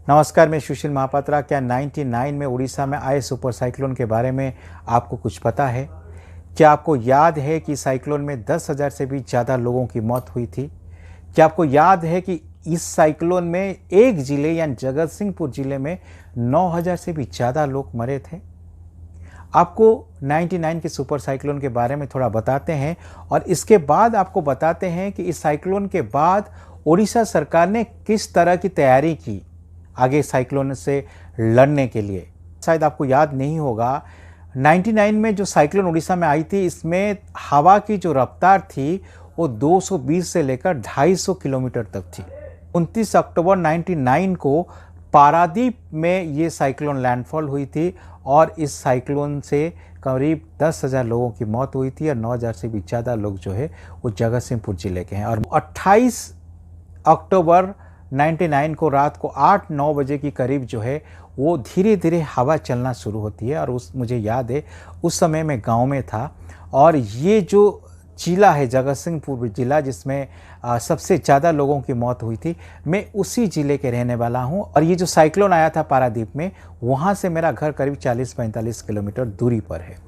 नमस्कार, मैं सुशील महापात्रा। क्या 99 में उड़ीसा में आए सुपर साइक्लोन के बारे में आपको कुछ पता है? क्या आपको याद है कि साइक्लोन में 10,000 से भी ज़्यादा लोगों की मौत हुई थी? क्या आपको याद है कि इस साइक्लोन में एक जिले यानी जगतसिंहपुर जिले में 9,000 से भी ज़्यादा लोग मरे थे? आपको 99 के सुपर साइक्लोन के बारे में थोड़ा बताते हैं और इसके बाद आपको बताते हैं कि इस साइक्लोन के बाद उड़ीसा सरकार ने किस तरह की तैयारी की आगे साइक्लोन से लड़ने के लिए। शायद आपको याद नहीं होगा, 99 में जो साइक्लोन उड़ीसा में आई थी, इसमें हवा की जो रफ्तार थी वो 220 से लेकर 250 किलोमीटर तक थी। 29 अक्टूबर 99 को पारादीप में ये साइक्लोन लैंडफॉल हुई थी और इस साइक्लोन से करीब 10,000 लोगों की मौत हुई थी और 9,000 से भी ज़्यादा लोग जो है वो जगतसिंहपुर जिले के हैं। और 28 अक्टूबर 99 को रात को 8-9 बजे की करीब जो है वो धीरे धीरे हवा चलना शुरू होती है। और मुझे याद है उस समय मैं गांव में था और ये जो जिला है जगतसिंहपुर जिला जिसमें सबसे ज़्यादा लोगों की मौत हुई थी, मैं उसी ज़िले के रहने वाला हूं। और ये जो साइक्लोन आया था पारादीप में, वहाँ से मेरा घर करीब 40-45 किलोमीटर दूरी पर है।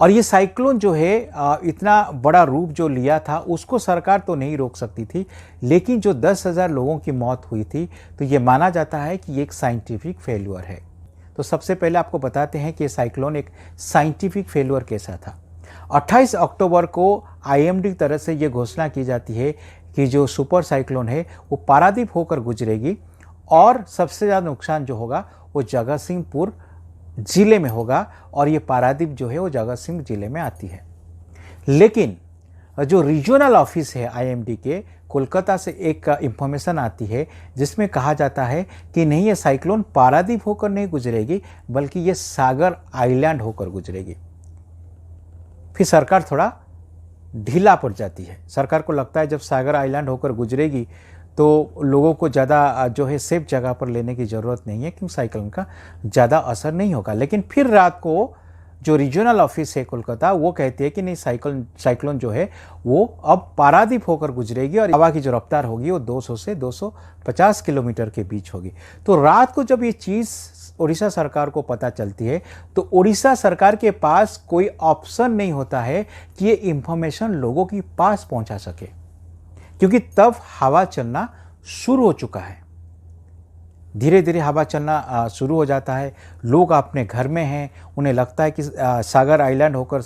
और ये साइक्लोन जो है इतना बड़ा रूप जो लिया था उसको सरकार तो नहीं रोक सकती थी, लेकिन जो 10,000 लोगों की मौत हुई थी तो ये माना जाता है कि ये एक साइंटिफिक फेल्यूर है। तो सबसे पहले आपको बताते हैं कि ये साइक्लोन एक साइंटिफिक फेल्यूर कैसा था। 28 अक्टूबर को आईएमडी की तरफ से ये घोषणा की जाती है कि जो सुपर साइक्लोन है वो पारादीप होकर गुजरेगी और सबसे ज़्यादा नुकसान जो होगा वो जगतसिंहपुर जिले में होगा। और ये पारादीप जो है वो जगतसिंह जिले में आती है। लेकिन जो रीजनल ऑफिस है आईएमडी के कोलकाता से एक इंफॉर्मेशन आती है जिसमें कहा जाता है कि नहीं, ये साइक्लोन पारादीप होकर नहीं गुजरेगी बल्कि ये सागर आइलैंड होकर गुजरेगी। फिर सरकार थोड़ा ढीला पड़ जाती है। सरकार को लगता है जब सागर आइलैंड होकर गुजरेगी तो लोगों को ज़्यादा जो है सेफ जगह पर लेने की ज़रूरत नहीं है क्योंकि साइक्लोन का ज़्यादा असर नहीं होगा। लेकिन फिर रात को जो रीजनल ऑफिस है कोलकाता वो कहती है कि नहीं, साइक्लोन जो है वो अब पारादीप होकर गुजरेगी और हवा की जो रफ्तार होगी वो 200 से 250 किलोमीटर के बीच होगी। तो रात को जब ये चीज़ उड़ीसा सरकार को पता चलती है तो उड़ीसा सरकार के पास कोई ऑप्शन नहीं होता है कि ये इंफॉर्मेशन लोगों के पास पहुंचा सके, क्योंकि तब हवा चलना शुरू हो चुका है। धीरे धीरे हवा चलना शुरू हो जाता है। लोग अपने घर में हैं, उन्हें लगता है कि सागर आइलैंड होकर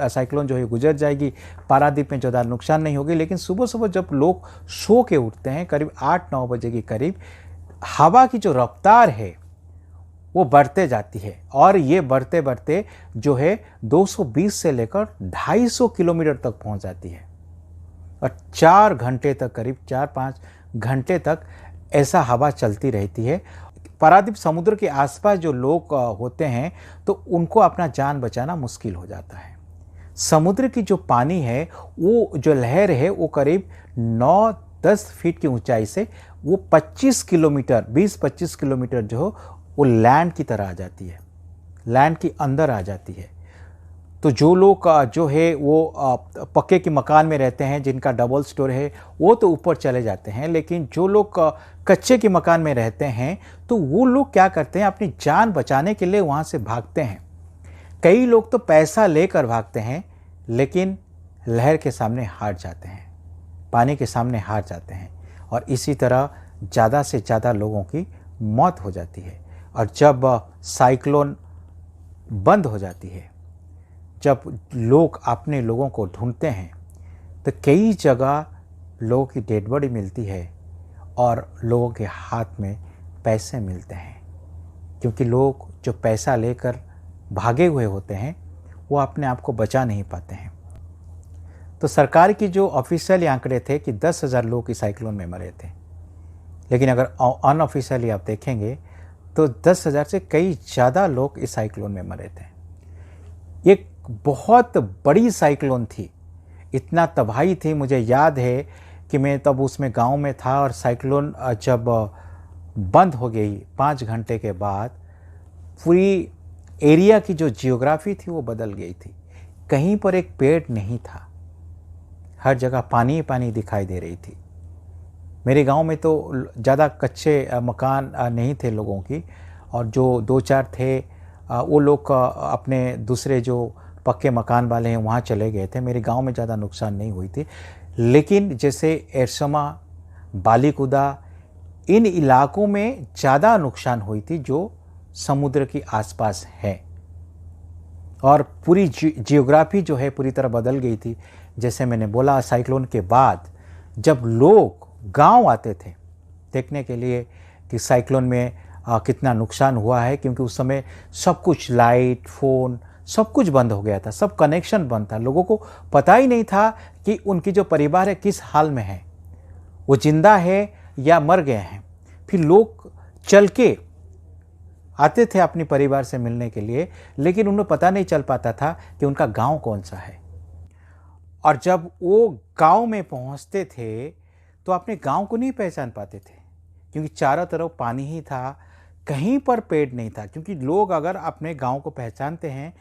साइक्लोन जो है गुजर जाएगी, पारादीप में ज़्यादा नुकसान नहीं होगी। लेकिन सुबह सुबह जब लोग सो के उठते हैं करीब 8-9 बजे के करीब, हवा की जो रफ्तार है वो बढ़ते जाती है और ये बढ़ते बढ़ते जो है 220 से लेकर 250 किलोमीटर तक पहुंच जाती है। और 4 घंटे तक, करीब 4-5 घंटे तक ऐसा हवा चलती रहती है। पारादीप समुद्र के आसपास जो लोग होते हैं तो उनको अपना जान बचाना मुश्किल हो जाता है। समुद्र की जो पानी है वो जो लहर है वो करीब 9-10 फीट की ऊंचाई से वो 25 किलोमीटर 20-25 किलोमीटर जो वो लैंड की तरह आ जाती है, लैंड के अंदर आ जाती है। तो जो लोग जो है वो पक्के के मकान में रहते हैं, जिनका डबल स्टोर है, वो तो ऊपर चले जाते हैं। लेकिन जो लोग कच्चे के मकान में रहते हैं तो वो लोग क्या करते हैं, अपनी जान बचाने के लिए वहाँ से भागते हैं। कई लोग तो पैसा लेकर भागते हैं लेकिन लहर के सामने हार जाते हैं, पानी के सामने हार जाते हैं और इसी तरह ज़्यादा से ज़्यादा लोगों की मौत हो जाती है। और जब साइक्लोन बंद हो जाती है, जब लोग अपने लोगों को ढूंढते हैं तो कई जगह लोगों की डेड बॉडी मिलती है और लोगों के हाथ में पैसे मिलते हैं, क्योंकि लोग जो पैसा लेकर भागे हुए होते हैं वो अपने आप को बचा नहीं पाते हैं। तो सरकार की जो ऑफिशियल आंकड़े थे कि 10,000 लोग इस साइक्लोन में मरे थे, लेकिन अगर अनऑफिशियली आप देखेंगे तो 10,000 से कई ज़्यादा लोग इस साइक्लोन में मरे थे। एक बहुत बड़ी साइक्लोन थी, इतना तबाही थी। मुझे याद है कि मैं तब उसमें गांव में था और साइक्लोन जब बंद हो गई 5 घंटे के बाद, पूरी एरिया की जो जियोग्राफी थी वो बदल गई थी। कहीं पर एक पेड़ नहीं था, हर जगह पानी ही पानी दिखाई दे रही थी। मेरे गांव में तो ज़्यादा कच्चे मकान नहीं थे लोगों की, और जो 2-4 थे वो लोग अपने दूसरे जो पक्के मकान वाले हैं वहाँ चले गए थे। मेरे गांव में ज़्यादा नुकसान नहीं हुई थी। लेकिन जैसे एरसमा, बालीकुदा, इन इलाकों में ज़्यादा नुकसान हुई थी जो समुद्र के आसपास है, और पूरी जियोग्राफी जो है पूरी तरह बदल गई थी। जैसे मैंने बोला, साइक्लोन के बाद जब लोग गांव आते थे देखने के लिए कि साइक्लोन में कितना नुकसान हुआ है, क्योंकि उस समय सब कुछ, लाइट, फ़ोन, सब कुछ बंद हो गया था, सब कनेक्शन बंद था। लोगों को पता ही नहीं था कि उनकी जो परिवार है किस हाल में है, वो जिंदा है या मर गए हैं। फिर लोग चल के आते थे अपने परिवार से मिलने के लिए, लेकिन उन्हें पता नहीं चल पाता था कि उनका गांव कौन सा है। और जब वो गांव में पहुंचते थे तो अपने गांव को नहीं पहचान पाते थे, क्योंकि चारों तरफ पानी ही था, कहीं पर पेड़ नहीं था। क्योंकि लोग अगर अपने गांव को पहचानते हैं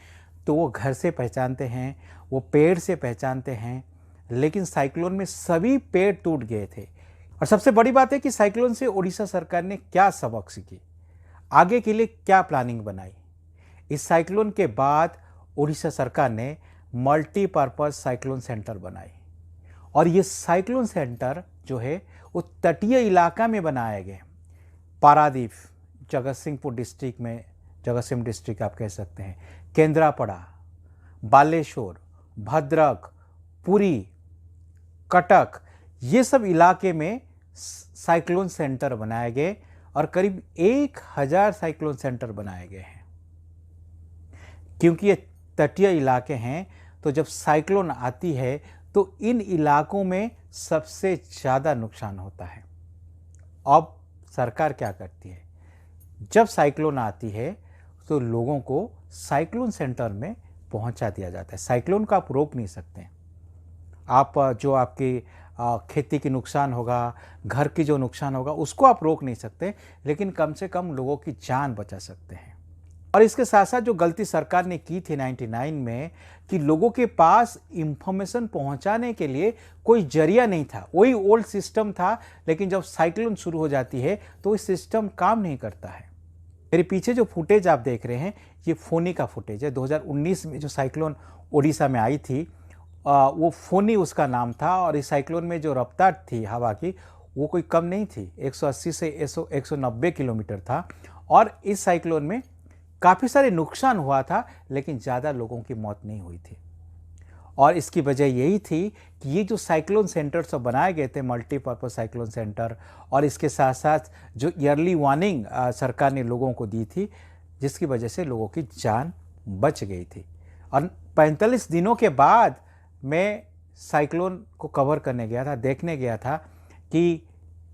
तो वो घर से पहचानते हैं, वो पेड़ से पहचानते हैं। लेकिन साइक्लोन में सभी पेड़ टूट गए थे। और सबसे बड़ी बात है कि साइक्लोन से उड़ीसा सरकार ने क्या सबक सीखी, आगे के लिए क्या प्लानिंग बनाई। इस साइक्लोन के बाद उड़ीसा सरकार ने मल्टीपर्पज़ साइक्लोन सेंटर बनाए, और ये साइक्लोन सेंटर जो है वो तटीय इलाका में बनाए गए। पारादीप, जगतसिंहपुर डिस्ट्रिक्ट में, जगतसिंह डिस्ट्रिक्ट आप कह सकते हैं, केंद्रापड़ा, बालेश्वर, भद्रक, पुरी, कटक, ये सब इलाके में साइक्लोन सेंटर बनाए गए, और करीब 1000 साइक्लोन सेंटर बनाए गए हैं। क्योंकि ये तटीय इलाके हैं, तो जब साइक्लोन आती है तो इन इलाकों में सबसे ज़्यादा नुकसान होता है। अब सरकार क्या करती है, जब साइक्लोन आती है तो लोगों को साइक्लोन सेंटर में पहुंचा दिया जाता है। साइक्लोन को आप रोक नहीं सकते। आप जो आपकी खेती की नुकसान होगा, घर की जो नुकसान होगा, उसको आप रोक नहीं सकते, लेकिन कम से कम लोगों की जान बचा सकते हैं। और इसके साथ साथ जो गलती सरकार ने की थी 99 में, कि लोगों के पास इंफॉर्मेशन पहुंचाने के लिए कोई जरिया नहीं था, वही ओल्ड सिस्टम था। लेकिन जब साइक्लोन शुरू हो जाती है तो इस सिस्टम काम नहीं करता है। मेरे पीछे जो फुटेज आप देख रहे हैं, ये फोनी का फुटेज है। 2019 में जो साइक्लोन उड़ीसा में आई थी, वो फोनी उसका नाम था। और इस साइक्लोन में जो रफ्तार थी हवा की, वो कोई कम नहीं थी, 180 से 190 किलोमीटर था। और इस साइक्लोन में काफ़ी सारे नुकसान हुआ था, लेकिन ज़्यादा लोगों की मौत नहीं हुई थी। और इसकी वजह यही थी कि ये जो साइक्लोन सेंटर सब बनाए गए थे, मल्टीपर्पज़ साइक्लोन सेंटर, और इसके साथ साथ जो ईयरली वार्निंग सरकार ने लोगों को दी थी, जिसकी वजह से लोगों की जान बच गई थी। और 45 दिनों के बाद मैं साइक्लोन को कवर करने गया था, देखने गया था कि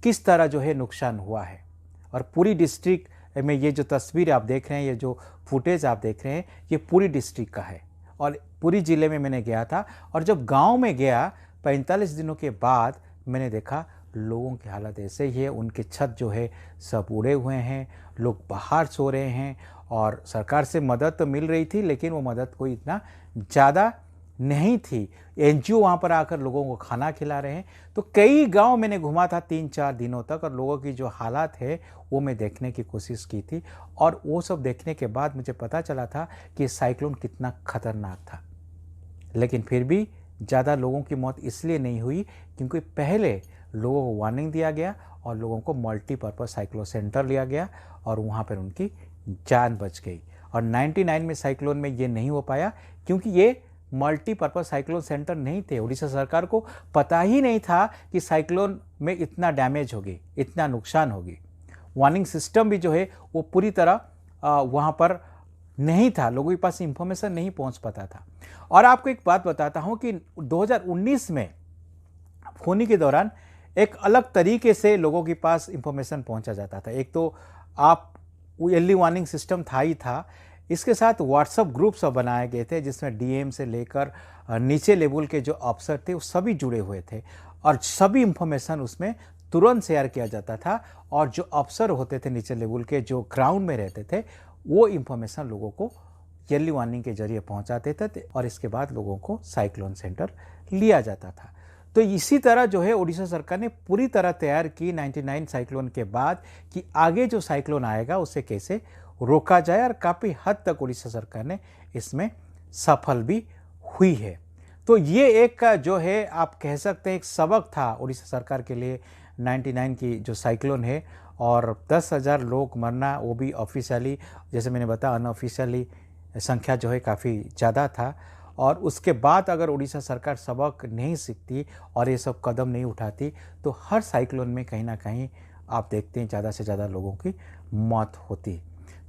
किस तरह जो है नुकसान हुआ है। और पूरी डिस्ट्रिक्ट में ये जो तस्वीर आप देख रहे हैं, ये जो फुटेज आप देख रहे हैं, ये पूरी डिस्ट्रिक्ट का है। और पूरी ज़िले में मैंने गया था। और जब गांव में गया 45 दिनों के बाद, मैंने देखा लोगों की हालत ऐसे ही है। उनके छत जो है सब उड़े हुए हैं, लोग बाहर सो रहे हैं। और सरकार से मदद तो मिल रही थी, लेकिन वो मदद कोई इतना ज़्यादा नहीं थी। एनजीओ वहाँ पर आकर लोगों को खाना खिला रहे हैं। तो कई गांव मैंने घुमा था 3-4 दिनों तक, और लोगों की जो हालात है वो मैं देखने की कोशिश की थी। और वो सब देखने के बाद मुझे पता चला था कि साइक्लोन कितना खतरनाक था। लेकिन फिर भी ज़्यादा लोगों की मौत इसलिए नहीं हुई क्योंकि पहले लोगों को वार्निंग दिया गया और लोगों को मल्टीपर्पज़ साइक्लोन सेंटर लिया गया, और वहाँ पर उनकी जान बच गई। और 99 में साइक्लोन में ये नहीं हो पाया, क्योंकि ये मल्टीपर्पज़ साइक्लोन सेंटर नहीं थे। उड़ीसा सरकार को पता ही नहीं था कि साइक्लोन में इतना डैमेज होगी, इतना नुकसान होगी। वार्निंग सिस्टम भी जो है वो पूरी तरह वहाँ पर नहीं था, लोगों के पास इंफॉर्मेशन नहीं पहुँच पाता था। और आपको एक बात बताता हूँ कि 2019 में फोनी के दौरान एक अलग तरीके से लोगों के पास इंफॉर्मेशन पहुँचा जाता था। एक तो आप अर्ली वार्निंग सिस्टम था ही था, इसके साथ व्हाट्सएप ग्रुप सब बनाए गए थे, जिसमें डीएम से लेकर नीचे लेवल के जो अफसर थे वो सभी जुड़े हुए थे, और सभी इंफॉर्मेशन उसमें तुरंत शेयर किया जाता था। और जो अफसर होते थे नीचे लेवल के, जो ग्राउंड में रहते थे, वो इंफॉर्मेशन लोगों को अर्ली वार्निंग के जरिए पहुंचाते थे, और इसके बाद लोगों को साइक्लोन सेंटर लिया जाता था। तो इसी तरह जो है उड़ीसा सरकार ने पूरी तरह तैयार की 99 साइक्लोन के बाद कि आगे जो साइक्लोन आएगा उसे कैसे रोका जाए, और काफ़ी हद तक उड़ीसा सरकार ने इसमें सफल भी हुई है। तो ये एक जो है आप कह सकते हैं एक सबक था उड़ीसा सरकार के लिए 99 की जो साइक्लोन है, और 10,000 लोग मरना, वो भी ऑफिशियली, जैसे मैंने बताया अनऑफिशियली संख्या जो है काफ़ी ज़्यादा था। और उसके बाद अगर उड़ीसा सरकार सबक नहीं सीखती और ये सब कदम नहीं उठाती तो हर साइक्लोन में कहीं ना कहीं आप देखते हैं ज़्यादा से ज़्यादा लोगों की मौत होती।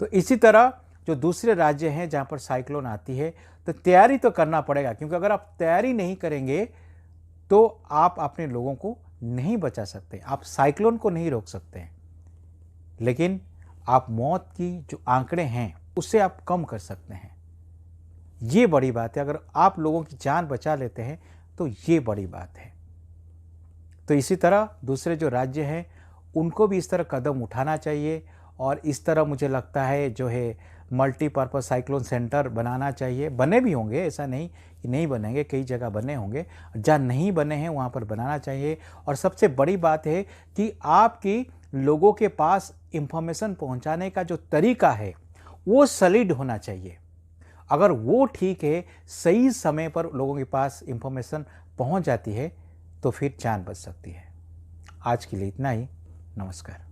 तो इसी तरह जो दूसरे राज्य हैं जहाँ पर साइक्लोन आती है तो तैयारी तो करना पड़ेगा, क्योंकि अगर आप तैयारी नहीं करेंगे तो आप अपने लोगों को नहीं बचा सकते, आप साइक्लोन को नहीं रोक सकते हैं, लेकिन आप मौत की जो आंकड़े हैं उसे आप कम कर सकते हैं। ये बड़ी बात है, अगर आप लोगों की जान बचा लेते हैं तो ये बड़ी बात है। तो इसी तरह दूसरे जो राज्य हैं उनको भी इस तरह कदम उठाना चाहिए, और इस तरह मुझे लगता है जो है मल्टीपर्पज़ साइक्लोन सेंटर बनाना चाहिए। बने भी होंगे, ऐसा नहीं कि नहीं बनेंगे, कई जगह बने होंगे, जहाँ नहीं बने हैं वहाँ पर बनाना चाहिए। और सबसे बड़ी बात है कि आपकी लोगों के पास इंफॉर्मेशन पहुँचाने का जो तरीका है वो सॉलिड होना चाहिए। अगर वो ठीक है, सही समय पर लोगों के पास इंफॉर्मेशन पहुंच जाती है तो फिर जान बच सकती है। आज के लिए इतना ही। नमस्कार।